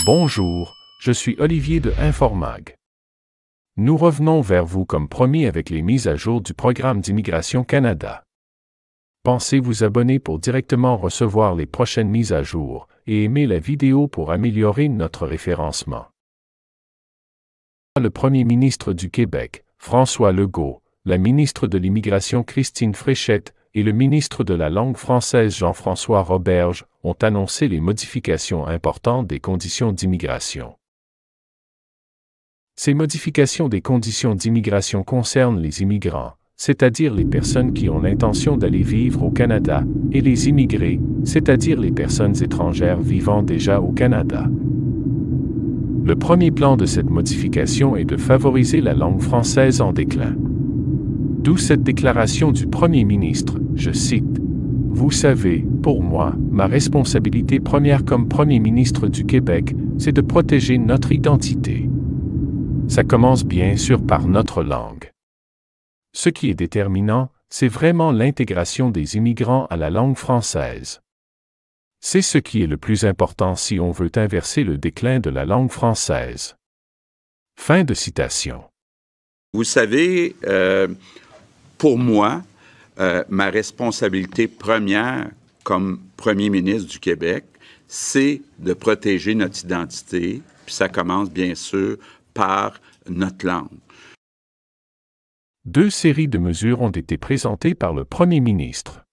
Bonjour, je suis Olivier de Informag. Nous revenons vers vous comme promis avec les mises à jour du programme d'Immigration Canada. Pensez vous abonner pour directement recevoir les prochaines mises à jour et aimer la vidéo pour améliorer notre référencement. Le Premier ministre du Québec, François Legault, la ministre de l'Immigration Christine Fréchette et le ministre de la langue française Jean-François Roberge ont annoncé les modifications importantes des conditions d'immigration. Ces modifications des conditions d'immigration concernent les immigrants, c'est-à-dire les personnes qui ont l'intention d'aller vivre au Canada, et les immigrés, c'est-à-dire les personnes étrangères vivant déjà au Canada. Le premier plan de cette modification est de favoriser la langue française en déclin. D'où cette déclaration du Premier ministre, je cite, « Vous savez, pour moi, ma responsabilité première comme Premier ministre du Québec, c'est de protéger notre identité. Ça commence bien sûr par notre langue. Ce qui est déterminant, c'est vraiment l'intégration des immigrants à la langue française. C'est ce qui est le plus important si on veut inverser le déclin de la langue française. » Fin de citation. Vous savez, pour moi, ma responsabilité première comme Premier ministre du Québec, c'est de protéger notre identité, puis ça commence bien sûr par notre langue. Deux séries de mesures ont été présentées par le Premier ministre.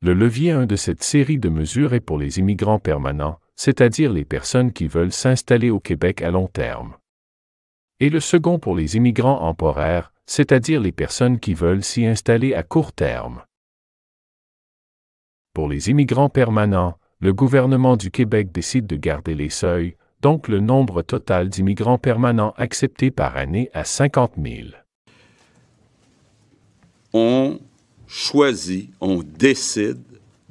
Le levier 1 de cette série de mesures est pour les immigrants permanents, c'est-à-dire les personnes qui veulent s'installer au Québec à long terme. Et le second pour les immigrants temporaires, c'est-à-dire les personnes qui veulent s'y installer à court terme. Pour les immigrants permanents, le gouvernement du Québec décide de garder les seuils, donc le nombre total d'immigrants permanents acceptés par année à 50 000. On choisit, on décide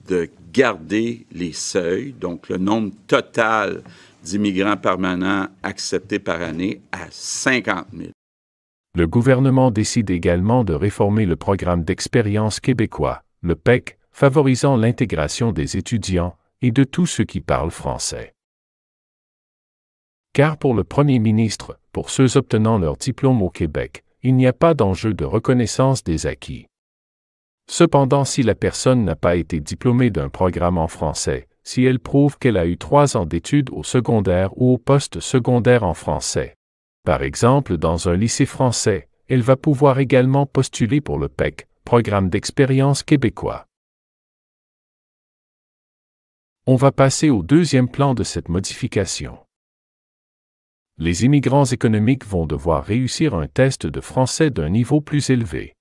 de garder les seuils, donc le nombre total d'immigrants permanents acceptés par année à 50 000. Le gouvernement décide également de réformer le programme d'expérience québécois, le PEQ, favorisant l'intégration des étudiants et de tous ceux qui parlent français. Car pour le Premier ministre, pour ceux obtenant leur diplôme au Québec, il n'y a pas d'enjeu de reconnaissance des acquis. Cependant, si la personne n'a pas été diplômée d'un programme en français, si elle prouve qu'elle a eu 3 ans d'études au secondaire ou au post-secondaire en français, par exemple dans un lycée français, elle va pouvoir également postuler pour le PEQ, Programme d'expérience québécois. On va passer au deuxième plan de cette modification. Les immigrants économiques vont devoir réussir un test de français d'un niveau plus élevé.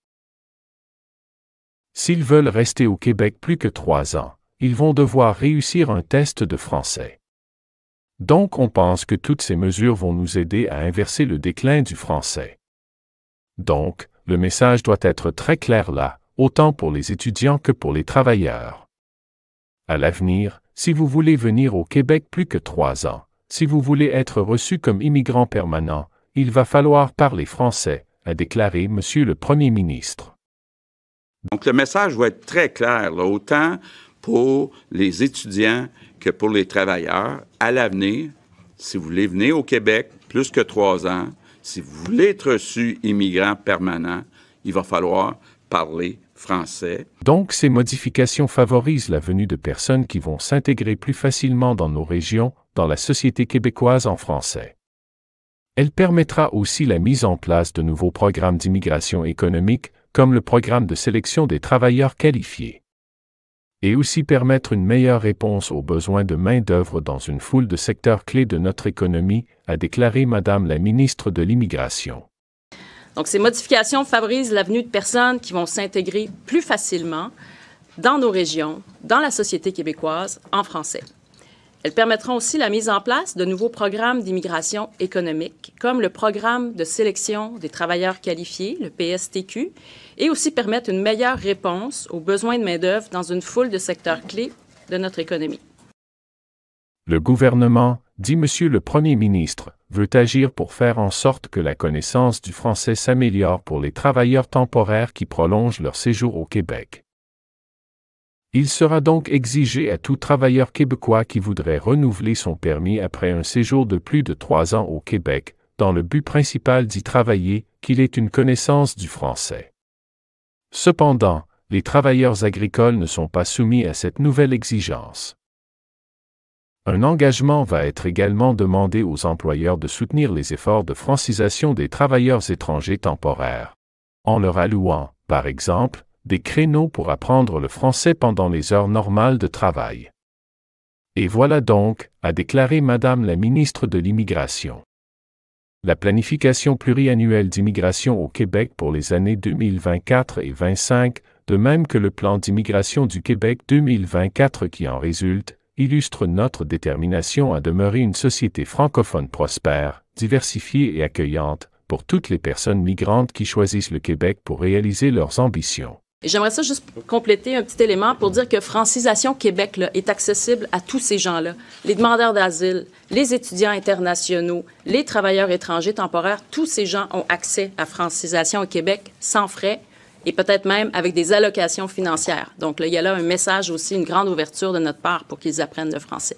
S'ils veulent rester au Québec plus que 3 ans, ils vont devoir réussir un test de français. Donc on pense que toutes ces mesures vont nous aider à inverser le déclin du français. Donc, le message doit être très clair là, autant pour les étudiants que pour les travailleurs. À l'avenir, si vous voulez venir au Québec plus que 3 ans, si vous voulez être reçu comme immigrant permanent, il va falloir parler français, a déclaré M. le Premier ministre. Donc le message va être très clair, là, autant pour les étudiants que pour les travailleurs. À l'avenir, si vous voulez venir au Québec plus que 3 ans, si vous voulez être reçu immigrant permanent, il va falloir parler français. Donc, ces modifications favorisent la venue de personnes qui vont s'intégrer plus facilement dans nos régions, dans la société québécoise en français. Elle permettra aussi la mise en place de nouveaux programmes d'immigration économique, comme le programme de sélection des travailleurs qualifiés. Et aussi permettre une meilleure réponse aux besoins de main-d'œuvre dans une foule de secteurs clés de notre économie, a déclaré Madame la ministre de l'Immigration. Donc, ces modifications favorisent la venue de personnes qui vont s'intégrer plus facilement dans nos régions, dans la société québécoise, en français. Elles permettront aussi la mise en place de nouveaux programmes d'immigration économique, comme le programme de sélection des travailleurs qualifiés, le PSTQ, et aussi permettre une meilleure réponse aux besoins de main-d'œuvre dans une foule de secteurs clés de notre économie. Le gouvernement, dit M. le Premier ministre, veut agir pour faire en sorte que la connaissance du français s'améliore pour les travailleurs temporaires qui prolongent leur séjour au Québec. Il sera donc exigé à tout travailleur québécois qui voudrait renouveler son permis après un séjour de plus de 3 ans au Québec, dans le but principal d'y travailler, qu'il ait une connaissance du français. Cependant, les travailleurs agricoles ne sont pas soumis à cette nouvelle exigence. Un engagement va être également demandé aux employeurs de soutenir les efforts de francisation des travailleurs étrangers temporaires, en leur allouant, par exemple, des créneaux pour apprendre le français pendant les heures normales de travail. Et voilà donc, a déclaré Madame la ministre de l'Immigration. La planification pluriannuelle d'immigration au Québec pour les années 2024 et 2025, de même que le plan d'immigration du Québec 2024 qui en résulte, illustre notre détermination à demeurer une société francophone prospère, diversifiée et accueillante pour toutes les personnes migrantes qui choisissent le Québec pour réaliser leurs ambitions. Et j'aimerais ça juste compléter un petit élément pour dire que Francisation Québec là, est accessible à tous ces gens-là. Les demandeurs d'asile, les étudiants internationaux, les travailleurs étrangers temporaires, tous ces gens ont accès à Francisation au Québec sans frais et peut-être même avec des allocations financières. Donc là, il y a là un message aussi, une grande ouverture de notre part pour qu'ils apprennent le français.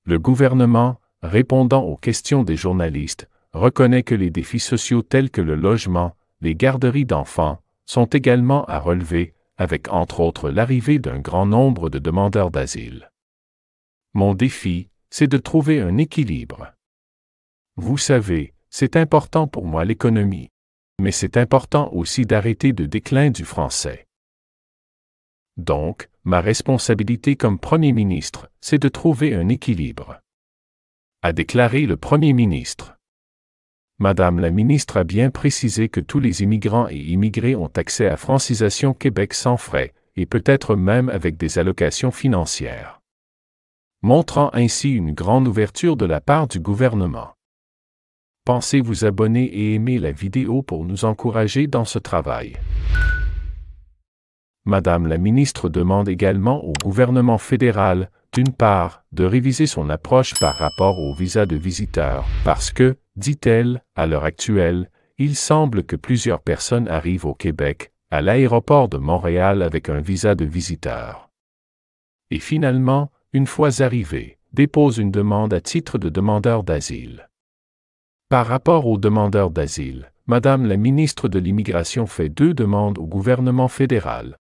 Le gouvernement, répondant aux questions des journalistes, reconnaît que les défis sociaux tels que le logement, les garderies d'enfants, sont également à relever, avec entre autres l'arrivée d'un grand nombre de demandeurs d'asile. Mon défi, c'est de trouver un équilibre. Vous savez, c'est important pour moi l'économie, mais c'est important aussi d'arrêter le déclin du français. Donc, ma responsabilité comme Premier ministre, c'est de trouver un équilibre, a déclaré le Premier ministre. Madame la ministre a bien précisé que tous les immigrants et immigrés ont accès à Francisation Québec sans frais, et peut-être même avec des allocations financières, montrant ainsi une grande ouverture de la part du gouvernement. Pensez vous abonner et aimer la vidéo pour nous encourager dans ce travail. Madame la ministre demande également au gouvernement fédéral, d'une part, de réviser son approche par rapport au visa de visiteur, parce que, dit-elle, à l'heure actuelle, il semble que plusieurs personnes arrivent au Québec, à l'aéroport de Montréal avec un visa de visiteur. Et finalement, une fois arrivés, déposent une demande à titre de demandeur d'asile. Par rapport aux demandeurs d'asile, Madame la ministre de l'Immigration fait 2 demandes au gouvernement fédéral.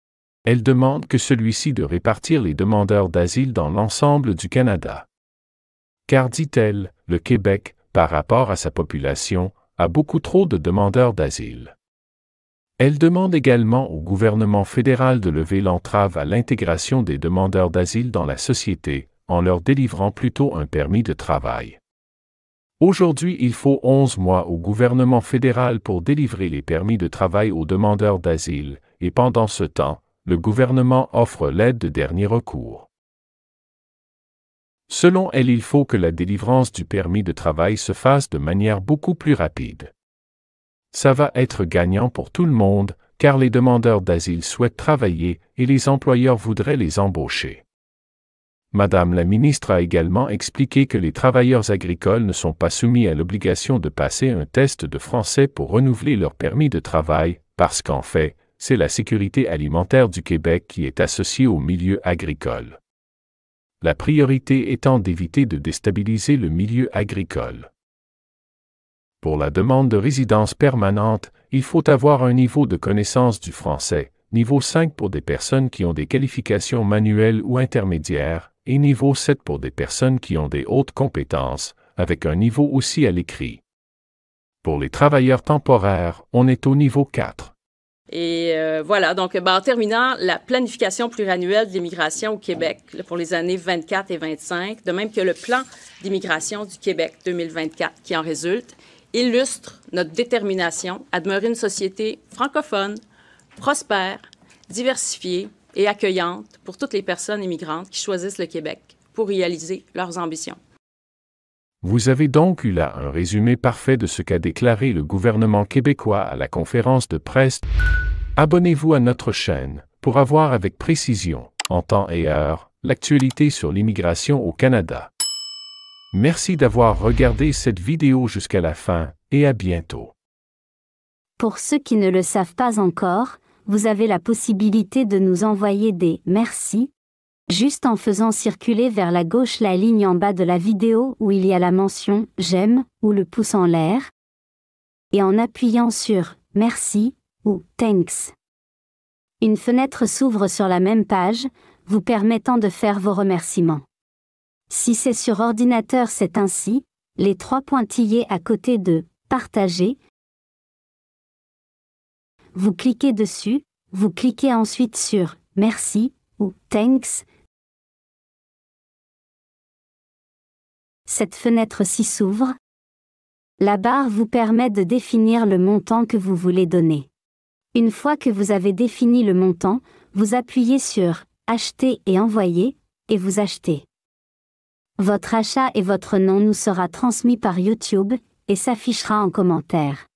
Elle demande que celui-ci de répartir les demandeurs d'asile dans l'ensemble du Canada. Car, dit-elle, le Québec, par rapport à sa population, a beaucoup trop de demandeurs d'asile. Elle demande également au gouvernement fédéral de lever l'entrave à l'intégration des demandeurs d'asile dans la société, en leur délivrant plutôt un permis de travail. Aujourd'hui, il faut 11 mois au gouvernement fédéral pour délivrer les permis de travail aux demandeurs d'asile, et pendant ce temps, le gouvernement offre l'aide de dernier recours. Selon elle, il faut que la délivrance du permis de travail se fasse de manière beaucoup plus rapide. Ça va être gagnant pour tout le monde, car les demandeurs d'asile souhaitent travailler et les employeurs voudraient les embaucher. Madame la ministre a également expliqué que les travailleurs agricoles ne sont pas soumis à l'obligation de passer un test de français pour renouveler leur permis de travail, parce qu'en fait, c'est la sécurité alimentaire du Québec qui est associée au milieu agricole. La priorité étant d'éviter de déstabiliser le milieu agricole. Pour la demande de résidence permanente, il faut avoir un niveau de connaissance du français, niveau 5 pour des personnes qui ont des qualifications manuelles ou intermédiaires, et niveau 7 pour des personnes qui ont des hautes compétences, avec un niveau aussi à l'écrit. Pour les travailleurs temporaires, on est au niveau 4. Et voilà, donc en terminant, la planification pluriannuelle d'immigration au Québec là, pour les années 24 et 25, de même que le plan d'immigration du Québec 2024 qui en résulte, illustre notre détermination à demeurer une société francophone, prospère, diversifiée et accueillante pour toutes les personnes immigrantes qui choisissent le Québec pour réaliser leurs ambitions. Vous avez donc eu là un résumé parfait de ce qu'a déclaré le gouvernement québécois à la conférence de presse. Abonnez-vous à notre chaîne pour avoir avec précision, en temps et heure, l'actualité sur l'immigration au Canada. Merci d'avoir regardé cette vidéo jusqu'à la fin et à bientôt. Pour ceux qui ne le savent pas encore, vous avez la possibilité de nous envoyer des « merci » juste en faisant circuler vers la gauche la ligne en bas de la vidéo où il y a la mention « j'aime » ou le pouce en l'air, et en appuyant sur « merci » ou « thanks ». Une fenêtre s'ouvre sur la même page, vous permettant de faire vos remerciements. Si c'est sur ordinateur, c'est ainsi, les 3 pointillés à côté de « Partager ». Vous cliquez dessus, vous cliquez ensuite sur « Merci » ou « Thanks ». Cette fenêtre-ci s'ouvre. La barre vous permet de définir le montant que vous voulez donner. Une fois que vous avez défini le montant, vous appuyez sur « Acheter et envoyer » et vous achetez. Votre achat et votre nom nous sera transmis par YouTube et s'affichera en commentaire.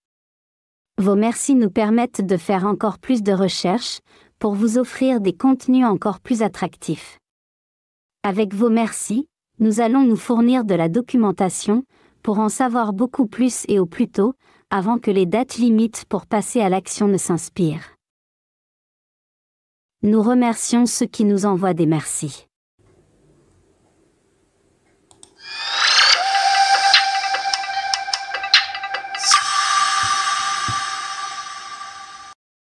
Vos merci nous permettent de faire encore plus de recherches pour vous offrir des contenus encore plus attractifs. Avec vos merci, nous allons nous fournir de la documentation pour en savoir beaucoup plus et au plus tôt, avant que les dates limites pour passer à l'action ne s'inspirent. Nous remercions ceux qui nous envoient des merci.